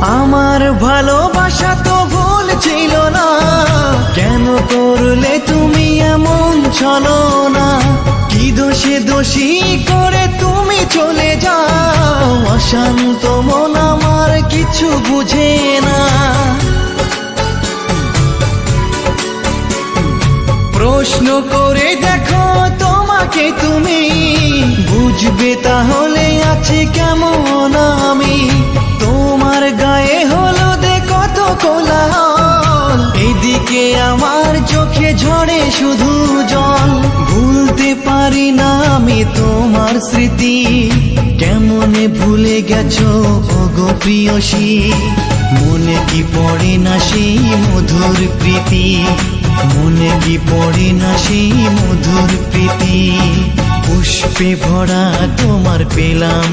আমার ভালোবাসা তো ভুল ছিল না, কেন করলে তুমি এমন ছলনা? কি দোষে দোষী করে তুমি চলে যাও? অশান্ত মন আমার কিছু বুঝে না। প্রশ্ন করে দেখো তোমাকে তুমি, বুঝবে তাহলে আছে কেমন আমি। তোমার গায়ে হলুদে কত কোলাহল, এদিকে আমার চোখে ঝরে শুধু জল। ভুলতে পারি না আমি তোমার স্মৃতি, কেমনে ভুলে গেছো ওগো প্রিয়সী। মনে কি পড়ে না সেই মধুর প্রীতি, মনে কি পড়ে না সেই মধুর প্রীতি। পুষ্পে ভরা তোমার পেলাম